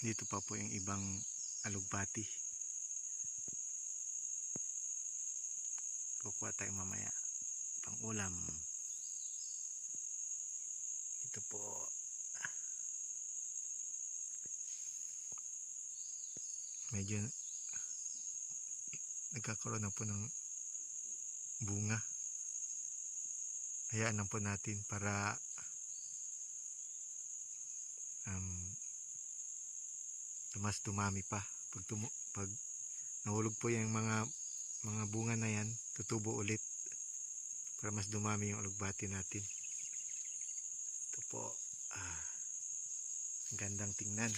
Dito pa po yung ibang alugbati. Kukuha tayo mamaya pang ulam. Ito po. Medyo nagkakaroon na po ng bunga. Hayaan lang po natin para mas dumami pa. Pag nahulog po yung mga bunga na yan, tutubo ulit para mas dumami yung alugbati natin. Ito po, gandang tingnan.